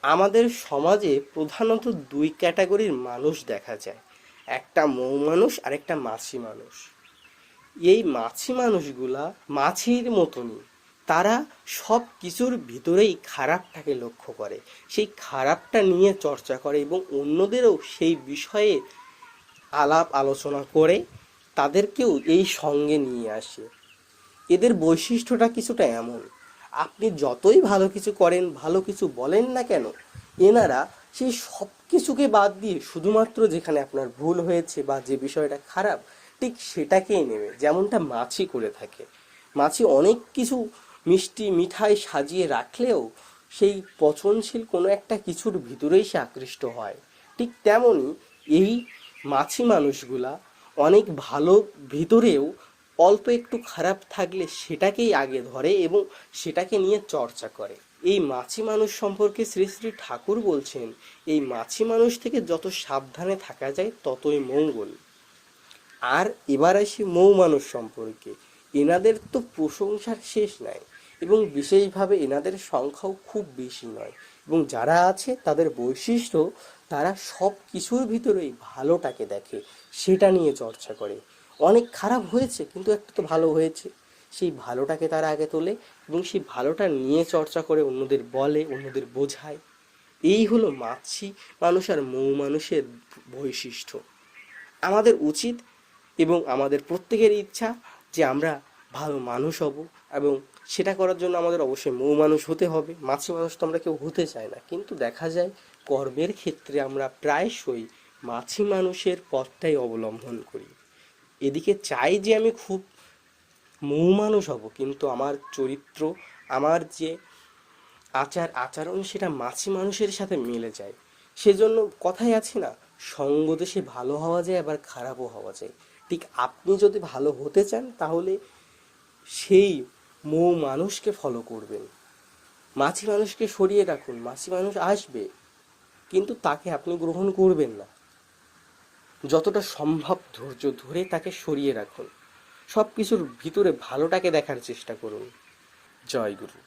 আমাদের সমাজে প্রধানত দুই ক্যাটাগরির মানুষ দেখা যায়, একটা মৌ মানুষ আর একটা মাছি মানুষ। এই মাছি মানুষগুলা মাছির মতনই, তারা সব কিছুর ভিতরেই খারাপটাকে লক্ষ্য করে, সেই খারাপটা নিয়ে চর্চা করে এবং অন্যদেরও সেই বিষয়ে আলাপ আলোচনা করে তাদেরকেও এই সঙ্গে নিয়ে আসে। এদের বৈশিষ্ট্যটা কিছুটা এমন, আপনি যতই ভালো কিছু করেন, ভালো কিছু বলেন না কেন, এনারা সেই সব কিছুকে বাদ দিয়ে শুধুমাত্র যেখানে আপনার ভুল হয়েছে বা যে বিষয়টা খারাপ ঠিক সেটাকেই নেবে, যেমনটা মাছি করে থাকে। মাছি অনেক কিছু মিষ্টি মিঠাই সাজিয়ে রাখলেও সেই পচনশীল কোনো একটা কিছুর ভিতরেই সে আকৃষ্ট হয়। ঠিক তেমনই এই মাছি মানুষগুলা অনেক ভালো ভিতরেও অল্প একটু খারাপ থাকলে সেটাকেই আগে ধরে এবং সেটাকে নিয়ে চর্চা করে। এই মাছি মানুষ সম্পর্কে শ্রী শ্রী ঠাকুর বলছেন, এই মাছি মানুষ থেকে যত সাবধানে থাকা যায় ততই মঙ্গল। আর এবার আসি মৌ মানুষ সম্পর্কে। এনাদের তো প্রশংসার শেষ নাই এবং বিশেষভাবে এনাদের সংখ্যাও খুব বেশি নয়, এবং যারা আছে তাদের বৈশিষ্ট্য, তারা সব কিছুর ভিতরেই ভালোটাকে দেখে, সেটা নিয়ে চর্চা করে। অনেক খারাপ হয়েছে কিন্তু একটা তো ভালো হয়েছে, সেই ভালোটাকে তারা আগে তোলে এবং সেই ভালোটা নিয়ে চর্চা করে, অন্যদের বলে, অন্যদের বোঝায়। এই হলো মাছি মানুষ আর মৌ মানুষের বৈশিষ্ট্য। আমাদের উচিত এবং আমাদের প্রত্যেকের ইচ্ছা যে আমরা ভালো মানুষ হব, এবং সেটা করার জন্য আমাদের অবশ্যই মৌ মানুষ হতে হবে। মাছি মানুষ তো আমরা কেউ হতে চাই না, কিন্তু দেখা যায় কর্মের ক্ষেত্রে আমরা প্রায়শই মাছি মানুষের পথটাই অবলম্বন করি। এদিকে চাই যে আমি খুব মৌ মানুষ হব, কিন্তু আমার চরিত্র, আমার যে আচার আচরণ সেটা মাছি মানুষের সাথে মিলে যায়। সেজন্য কথাই আছে না, সঙ্গ দেশে ভালো হওয়া যায় আবার খারাপও হওয়া যায়। ঠিক আপনি যদি ভালো হতে চান তাহলে সেই মৌ মানুষকে ফলো করবেন, মাছি মানুষকে সরিয়ে রাখুন। মাছি মানুষ আসবে কিন্তু তাকে আপনি গ্রহণ করবেন না, যতটা সম্ভব ধৈর্য ধরে তাকে সরিয়ে রাখুন। সব কিছুর ভিতরে ভালোটাকে দেখার চেষ্টা করুন। জয় গুরু।